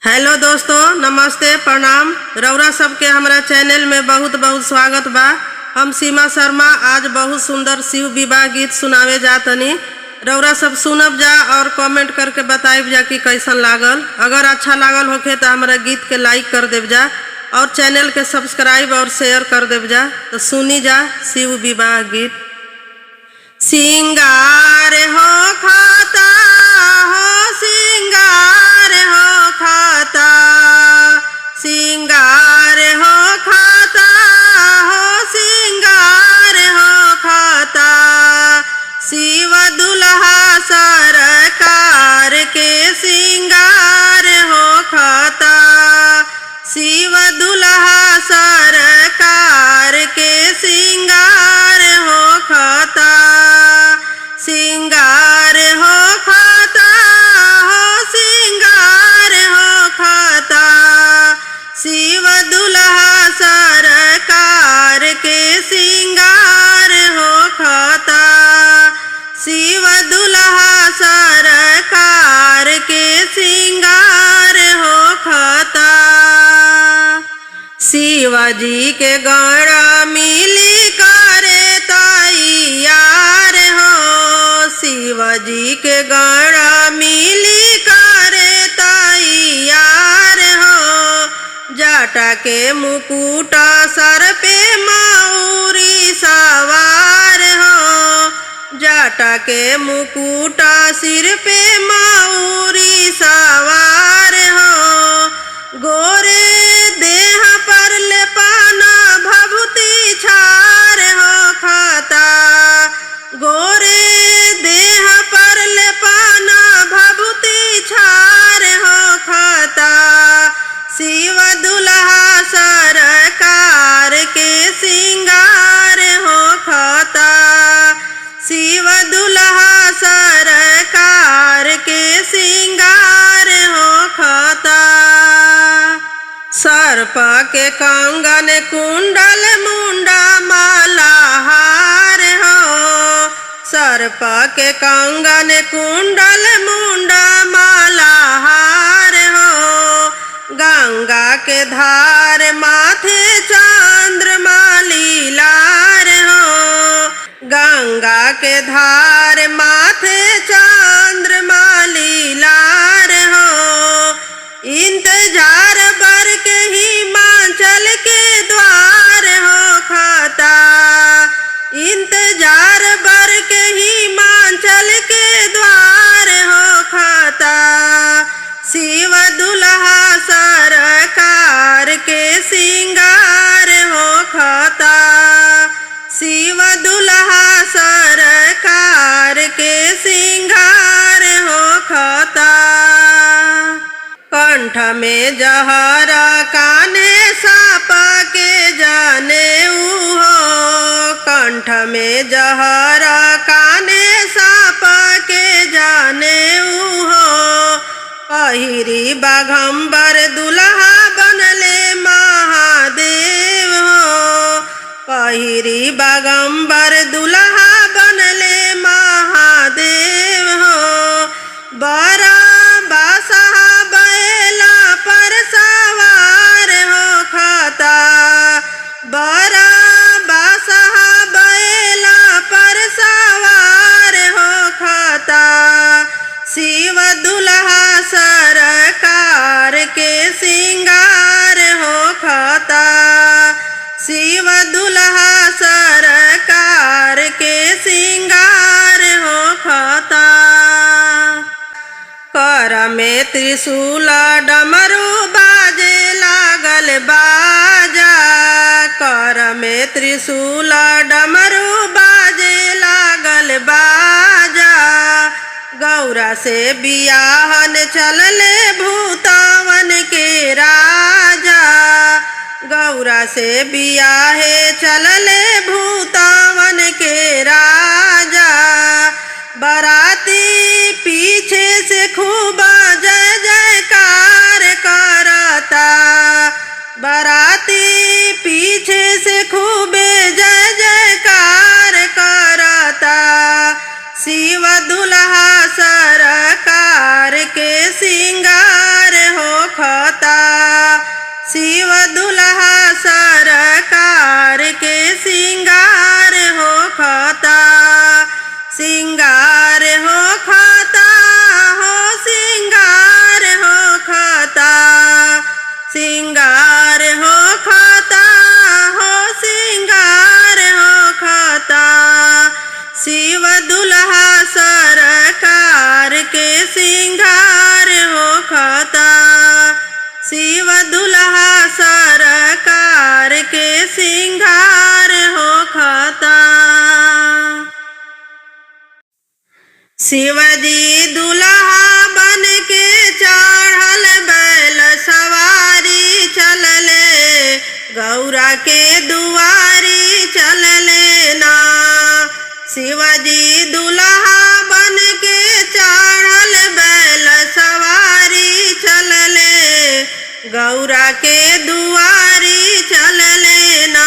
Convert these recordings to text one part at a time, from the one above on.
Hello दोस्तों, नमस्ते, प्रणाम। रौरा सबके हमारा चैनल में बहुत बहुत स्वागत बा। हम सीमा शर्मा आज बहुत सुंदर शिव विवाह गीत सुनावे जातनी। रौरा सब सुनब जा और कमेंट करके बताइब जा कि कैसन लागल। अगर अच्छा लागल होखे तो हमारा गीत के लाइक कर देव जा और चैनल के सब्सक्राइब और शेयर कर देव जा। तो सुनी जा शिव विवाह गीत। सिंगार हो खाता हो, सिंगार हो खाता, सिंगार हो खाता हो, सिंगार हो खाता। शिव दुल्हा सरकार के सिंगार हो खाता, शिव दुल्हा सरकार के सिंगार हो खाता। सिंगार हो खाता हो, सिंगार हो खाता, शिव दुल्हा सरकार के सिंगार हो खाता, शिव दुल्हा सरकार के सिंगार हो खाता। शिवाजी के गौरा मिली करे तैयार हो, शिवाजी के गौरा मिली करे तैयार हो। जाटा के मुकुट सर पे मयूरी सवार हो, जाटा के मुकुट सिर पे मयूरी सवार हो। गोरे देह पर लेपाना भभूति छार हो खाता, गोरे देह पर लेपाना भभूति छार हो खाता। शिव दुल्हा सरकार के सिंगार हो खाता, शिव दुल्हा सरकार के सिंगार हो खाता। सर्प के कंगन कुंडल मुंडा माला हार हो, सर्प के कंगन कुंडल मुंडा माला हार हो। गंगा के धार माथे चंद्रमा लीलार हो, गंगा के धार माथे चंद्रमा लीलार हो। इंतजार बर के हिमाचल के द्वार हो खाता, इंतजार बर के हिमाचल के द्वार हो खाता। शिव दुल्हा सरकार के सिंगार हो खाता, शिव दुल्हा सरकार के सिंगार हो खाता। कंठ में जहरा काने साप के जाने हो, कंठ में जहरा काने साप के जाने हो। पहिरी बाघंबर दुल्हा बनले महादेव हो, पहिरी बाघंबर दुल्हा बनले महादेव हो। बड़ा बासहा बैला पर सवार हो खाता, बड़ा बासहा बैला पर सवार हो खाता। शिव दुल्हा सरकार के सिंगार हो खाता, शिव दुल्हा सरकार के सिंगार हो खाता। कर में त्रिशूल डमरू बाजे लागल बाजा, कर में त्रिशूल डमरू बाजे लागल बाजा। गौरा से बियाहन चलले भूतावन के राजा, गौरा से बियाहे चलले भूतावन के राजा। बराती पीछे से खूब जय जयकार करता, बराती पीछे से खूब जय जयकार करता। शिव दुल्हा सरकार के सिंगार हो दुल्हा सरकार के सिंगार हो खाता, सिंगार हो खाता हो, सिंगार हो खाता, सिंगार हो खाता हो, सिंगार हो खाता। शिव दुल्हा सरकार के सिंगार हो खाता, शिव दुल्हा सरकार के सिंगार हो खाता। शिवजी दुल्हा बन के चढ़ल बैल सवारी चलले, गौरा के दुआरी चलले ना। शिवजी दुल्हा बन के चढ़ल बैल सवारी चलले, गौरा के दुआरी चलले ना।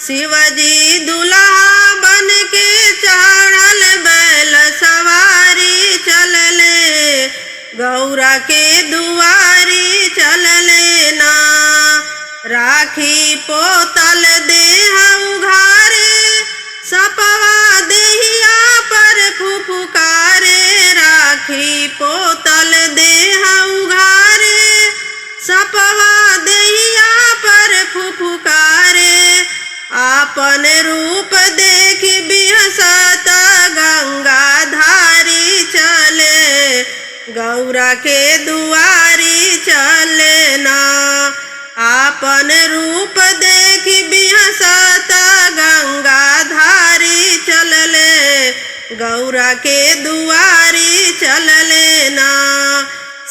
शिवजी दुल्हा बन के चढ़ल बैल सवारी चलले, गौरा के दुआरी चलले ना। राखी पोतल देह उघारे, सपवा देहिया पर फुफुकारे, राखी पोतल देह उघारे, सपवा देहिया पर फुफुकारे। आपन रूप देख बिहसत गंगा धारी चले, गौरा के दुआरी चले ना। आपन रूप देख बिहसत गंगा धारी चलले, गौरा के दुआरी चलले ना।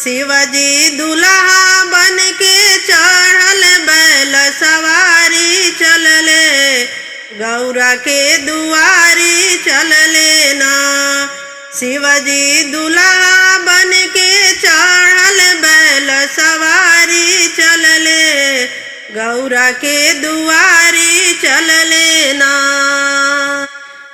शिवजी दुल्हा बन के चढ़ल बैल सवारी चलले, गौरा के दुआरी चलले ना। शिवजी दुल्हा बन के चढ़ल बैल सवारी चलले, गौरा के दुआरी चलले ना।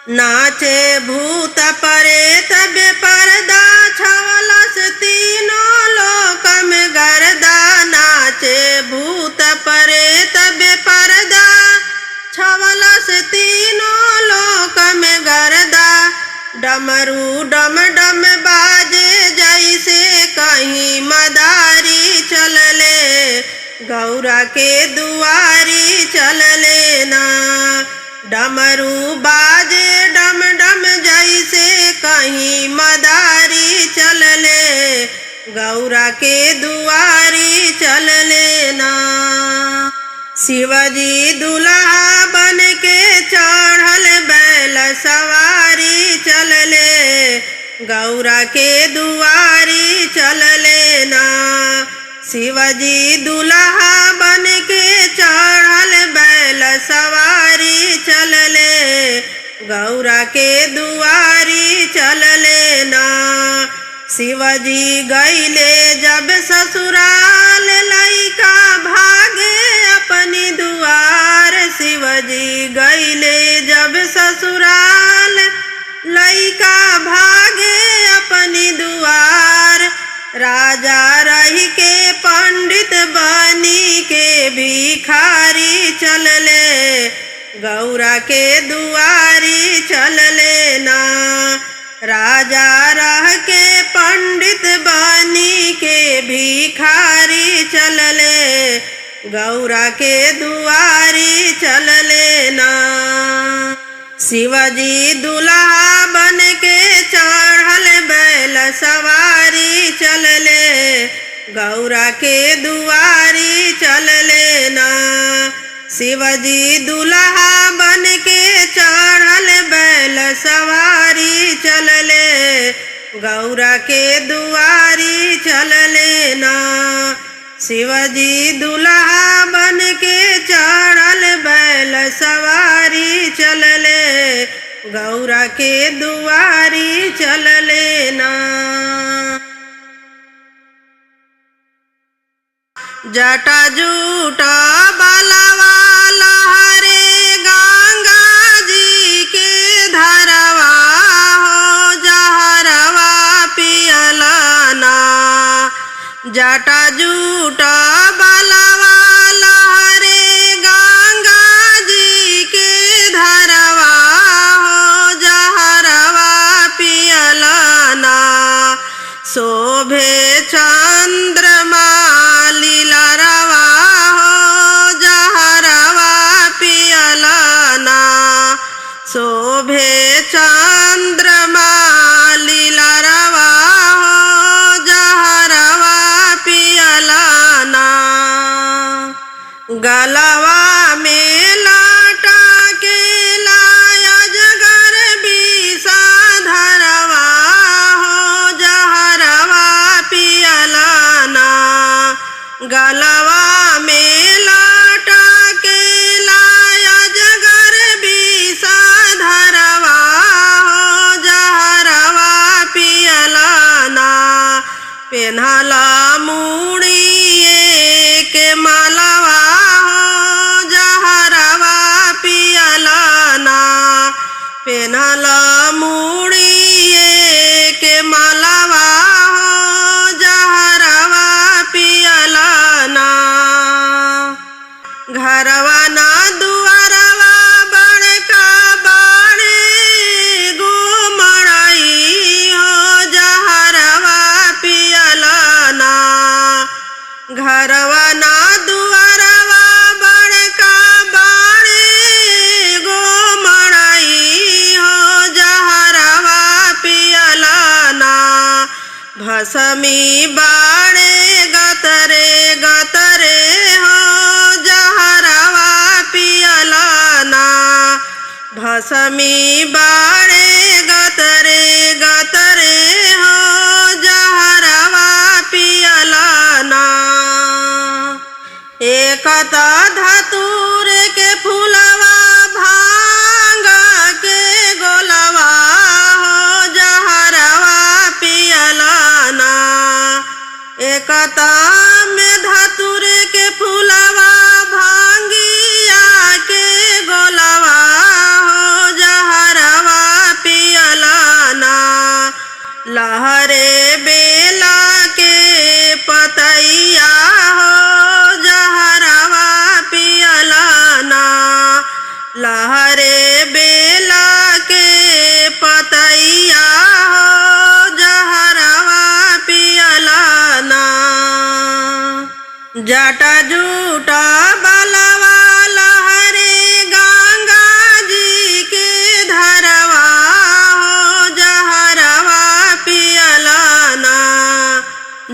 नाचे भूत प्रेत बेपर्दा, छवलस तीनों लोक में गर्दा। नाचे भूत प्रेत बेपर्दा, छवलस तीनों लोक में गर्दा। डमरू डम डम बाजे जैसे कहीं मदारी चलले, गौरा के दुआरी चलले ना। डमरू बाजे डम डम जैसे कहीं मदारी चलले, गौरा के दुआरी चलले ना। शिवजी दुल्हा बन के चढ़ल बैल सवारी चलले, गौरा के दुआरी चलले ना। शिवजी दुल्हा बन के चढ़ल बैल सवारी चलले, गौरा के दुआरी चलले ना। शिवजी गईले जब ससुराल, लइका भागे अपनी दुआर। शिवजी गईले जब ससुराल, लइका भागे अपनी दुआर। राजा रही के पंडित बनी के भिखारी चलले, गौरा के दुआरी चलले ना। राजा रह के पंडित बनी के भिखारी चलले, गौरा के दुआरी चलले ना। शिवजी दुल्हा बन के चढ़ल बैल सवारी चलले, गौरा के दुआरी चलले ना। शिवजी दुल्हा बन के चढ़ल बैल सवारी चलले, गौरा के दुआरी चलले ना। शिवजी दुल्हा बन के चढ़ल बैल सवारी चलले, गौरा के दुआरी चलले ना। जटा जूटा बालावा लहरे गंगा जी के धरवा हो, जहरवा पियलना। जटा जूटा बालावा गलवा में लाटा के लाया जगर बीसा धरवा हो जहरवा पियलाना। गलवा में लाटा के लाया जगर बीसा धरवा हो जहरवा पियलाना। पेन्हला मुड़िए के मालवा हो जहरवा पियलाना। पेन्हला मुड़िए के मालवा हो जहरवा पियलाना। घरवा ना दुआरवा बड़का बाड़े गो मड़ई हो जहरवा पियलाना। घरवा ना दुआरवा बड़का बाड़े गो मड़ई हो जहरवा पियलाना। भसमी बाड़े गतरे गतरे हो जहरवा पियलाना। भसमी बाड़े गतरे गतरे हो जहरवा पियलाना। एक धतूर के फूलवा भांग के गोलवा हो जहरवा पियलाना। एक में धतूर के फूलवा भांगिया के गोलवा हो जहरवा पियलाना। लहरे बेला के पतैया हो जहरवा पियलाना। लहरे बेला के पतैया हो जहरवा पियलाना। जटा जूटा बलवा लहरे गंगा जी के धरवा हो जहरवा पियलाना।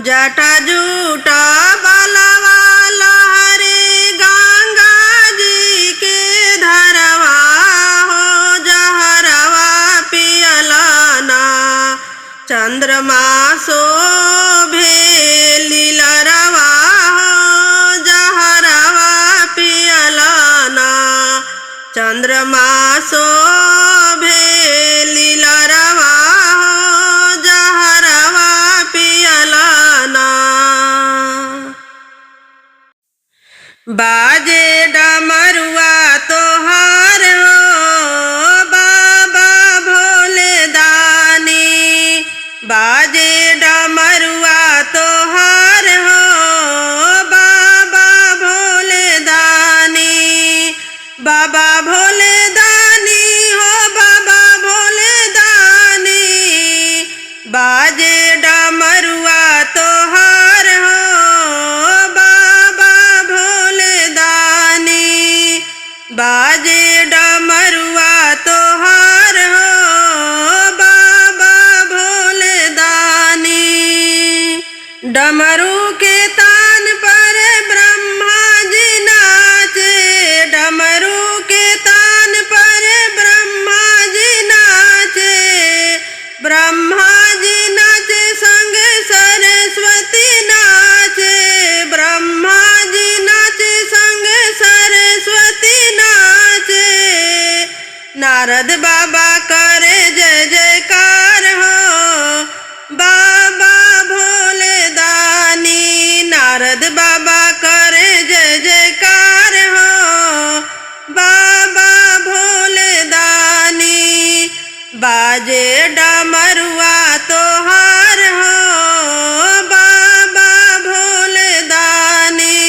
जटा जूटा बलवा लहरे गंगा जी के धरवा हो जहरवा पियलाना। चंद्रमा शोभे लीलरवा हो जहरवा पियलाना। चंद्रमा शोभे लीलरवा हो जहरवा पियलाना। बाजे डमरुआ तोहार हो बाबा भोले दानी। बाजे डमरुआ तोहार हो बाबा भोले दानी। बाबा भोले दानी हो बाबा भोले दानी। बाजे डमरुआ तोहार हो बाबा भोले दानी। बाजे डमरुआ तोहार हो बाबा भोले दानी। डमरू के तान पर ब्रह्मा जी नाचे। डमरू के तान पर ब्रह्मा जी नाचे। ब्रह्मा जी नाचे संग सरस्वती नाचे। ब्रह्मा जी नाचे संग सरस्वती नाचे। नारद बाबा करे जय जयकार हो बाबा भोले दानी। नारद बाबा करे जय जयकार हो बाबा भोले दानी। बाजे डमरुआ तोहार हो बाबा भोले दानी।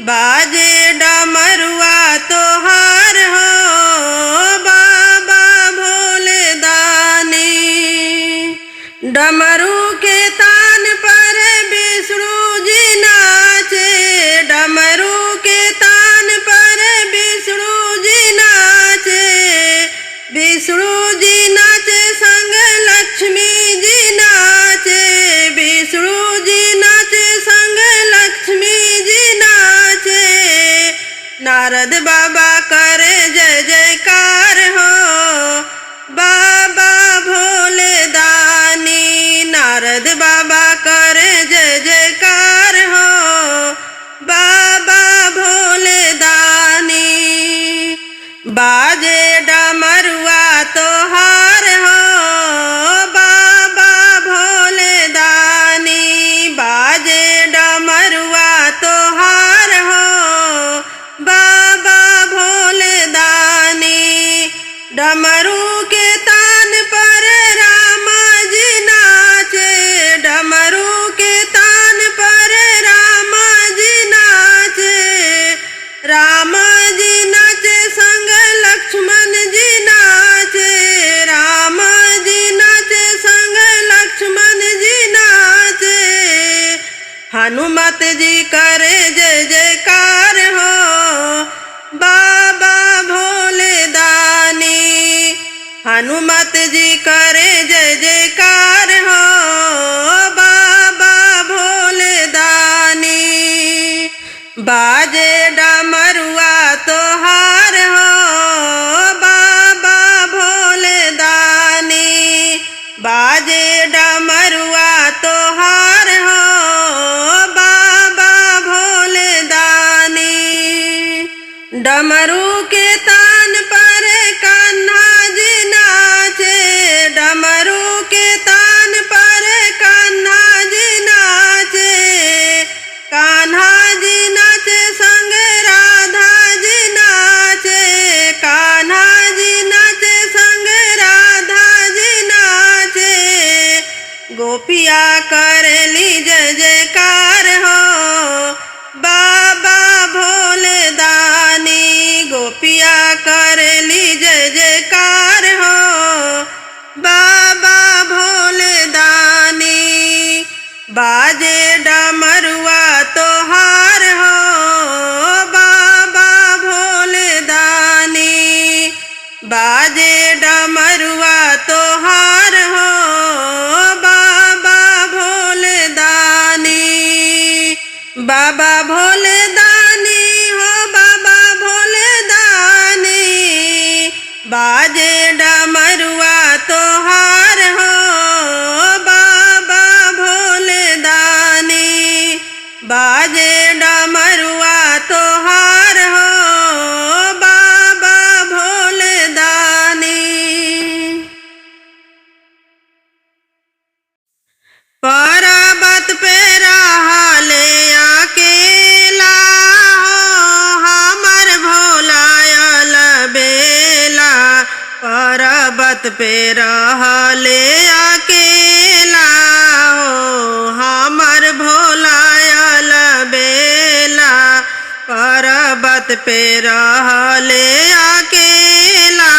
बाजे डमरुआ तोहार हो बाबा भोले दानी। डमरू के तान पर विष्णु जी नाचे। डमरू के तान पर विष्णु जी नाचे। विष्णु जी नाचे नारद बाबा करे जय जयकार हो, बाबा भोले दानी। नारद बाबा करे जय जयकार हो, बाबा भोले दानी। बाजे डमरुआ तोहार हो, बाबा भोले दानी। बाजे डमरुआ तोहार हो, बाबा भोले दानी। डमरू के तान पर रामा जी नाचे, डमरू के तान पर रामा जी नाचे। रामा जी नाचे संग लक्ष्मण जी नाचे, रामा जी नाचे संग लक्ष्मण जी नाचे। हनुमत जी करे जय जयकार हो, बाबा भोले दानी। हनुमत जी करे जय जयकार हो, बाबा भोले दानी। बाजे डमरुआ तोहार हो, बाबा भोले दानी। बाजे डमरुआ तोहार हो, बाबा भोले दानी। डमरू के तान पर कान्हा जी नाचे, डमरू के तान पर कान्हा जी नाचे। कान्हा जी नाचे संग राधा जी नाचे, कान्हा जी नाचे संग राधा जी नाचे। गोपिया करेली जय जयकार हो, बाबा भोले दानी। गोपिया करेली जय जयकार हो, बाबा भोले दानी। बाजे डमरुआ तोहार हो, बाबा भोले दानी। बाजे डमरुआ तोहार हो, बाबा भोले दानी। बाबा भोले दानी हो, बाबा भोले दानी। बाजे डमरुआ तोहार हो, बाबा भोले दानी। बाजे डमरुआ तोहार हो, बाबा भोले दानी। पर्वत पे रहले अकेला हो, हमर भोला अलबेला। पर्वत पे रहले अकेला हो, हमर भोला अलबेला। पर्वत पे रहले अकेला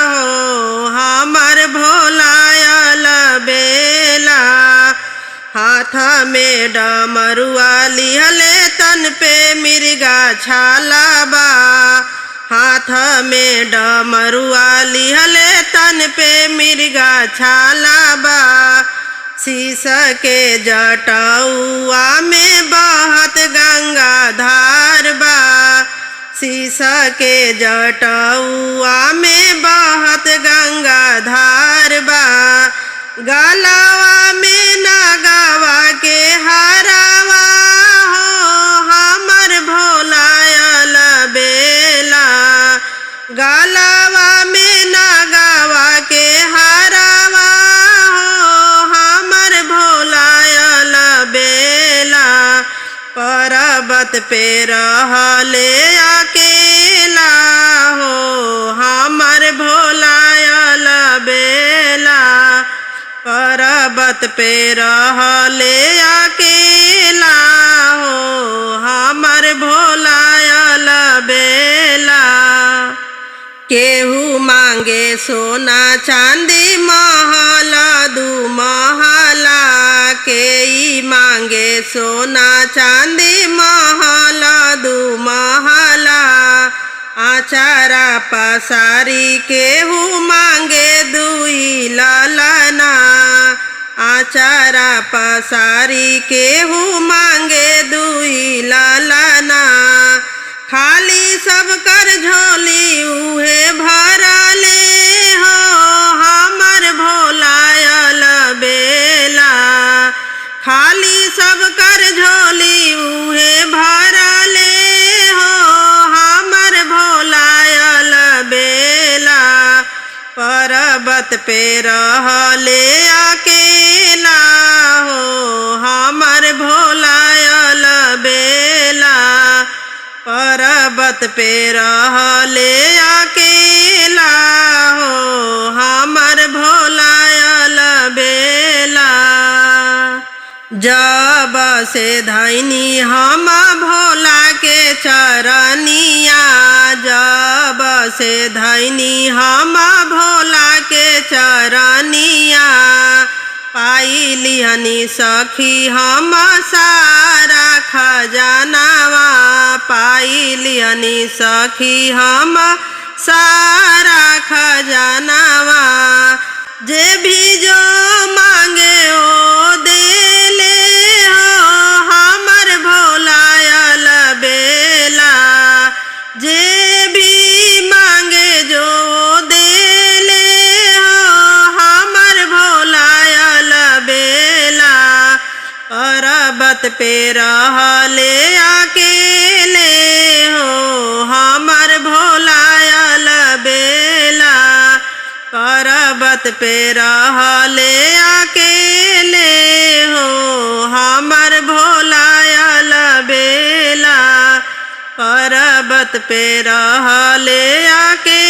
हो, हमर भोला अलबेला। हाथ में डमरुआ लिहले तन पे मिर्गा छाला बा। हाथ में डमरुआ लिहले तन पे मिर्गा छाला बा। शीश के जटौआ में बहत गंगा धार बा। शीश के जटौआ में बहत गंगा धार बा। गलावा में नागावा के हरावा हो, हमर भोला अलबेला। गलावा में नागावा के हरावा हो, हमर भोला अलबेला। पर्वत पे रहले अकेला हो, हमर भोला अलबेला। पर्वत पे रहले अकेला हो, हमर भोला अलबेला। केहू मांगे सोना चांदी महल दू महला। केई मांगे सोना चांदी महल दू महला। आचारा पसारी केहू मांगे दुई ललना। आचारा पसारी केहू मांगे दुई ललना। खाली सब सब कर झोली उहे भरले हो हमर भोलायल बेला। खाली सब कर झोली उहे भरले हो हमर भोलायल बेला। पर्वत पे रहले अकेला हो हमर भोलायल बेला। पर्वत पे रहले अकेला हो हमर भोलायल बेला। जब से धैनी हम भोला के चरनिया, जब से धैनी हम भोला के चरनिया। पाइलिहनी सखी हम सारा खजानावा, पाइलिहनी सखी हम सारा खजानावा। जे भी जो मांगे ओ देले हो हमर भोलायल बेला। जे भी मांगे जो देले हो हमर भोलायल बेला। पर्वत पे रहले अकेले हो हमर भोलायल बेला। पर्वत पे रहले अकेले हो हमर भोलायल बेला। पर्वत पे रहले अकेले